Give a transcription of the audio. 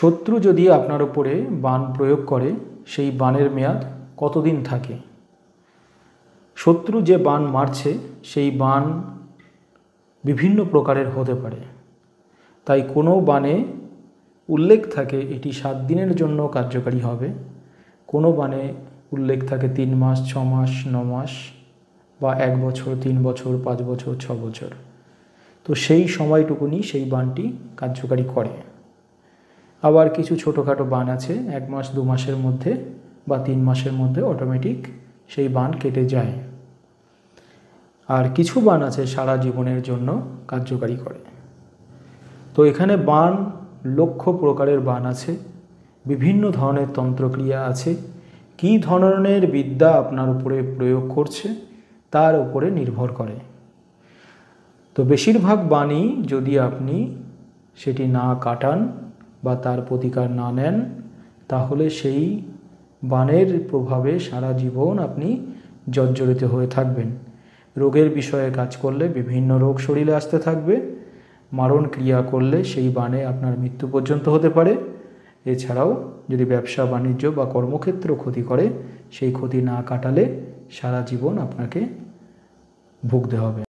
শত্রু যদি আপনার উপরে বাণ প্রয়োগ করে সেই বাণের মেয়াদ কতদিন থাকে? শত্রু যে বাণ মারছে সেই বাণ বিভিন্ন প্রকারের হতে পারে, তাই কোনো বাণে উল্লেখ থাকে এটি 7 দিনের জন্য কার্যকারী হবে, কোনো বাণে উল্লেখ থাকে 3 মাস, 6 মাস, 9 মাস বা 1 বছর, 3 বছর, 5 বছর, 6 বছর। তো সেই সময়টুকুনি সেই বাণটি কার্যকারী করে। আবার কিছু ছোটোখাটো বাণ আছে 1 মাস 2 মাসের মধ্যে বা 3 মাসের মধ্যে অটোমেটিক সেই বাণ কেটে যায়। আর কিছু বাণ আছে সারা জীবনের জন্য কার্যকারী করে। তো এখানে বাণ লক্ষ প্রকারের বাণ আছে, বিভিন্ন ধরনের তন্ত্রক্রিয়া আছে। কী ধরনের বিদ্যা আপনার উপরে প্রয়োগ করছে তার উপরে নির্ভর করে। তো বেশিরভাগ বাণই যদি আপনি সেটি না কাটান বা তার প্রতিকার না নেন, তাহলে সেই বাণের প্রভাবে সারা জীবন আপনি জর্জরিত হয়ে থাকবেন। রোগের বিষয়ে কাজ করলে বিভিন্ন রোগ শরীরে আসতে থাকবে, মারণ ক্রিয়া করলে সেই বাণে আপনার মৃত্যু পর্যন্ত হতে পারে। এছাড়াও যদি ব্যবসা বাণিজ্য বা কর্মক্ষেত্র ক্ষতি করে, সেই ক্ষতি না কাটালে সারা জীবন আপনাকে ভুগতে হবে।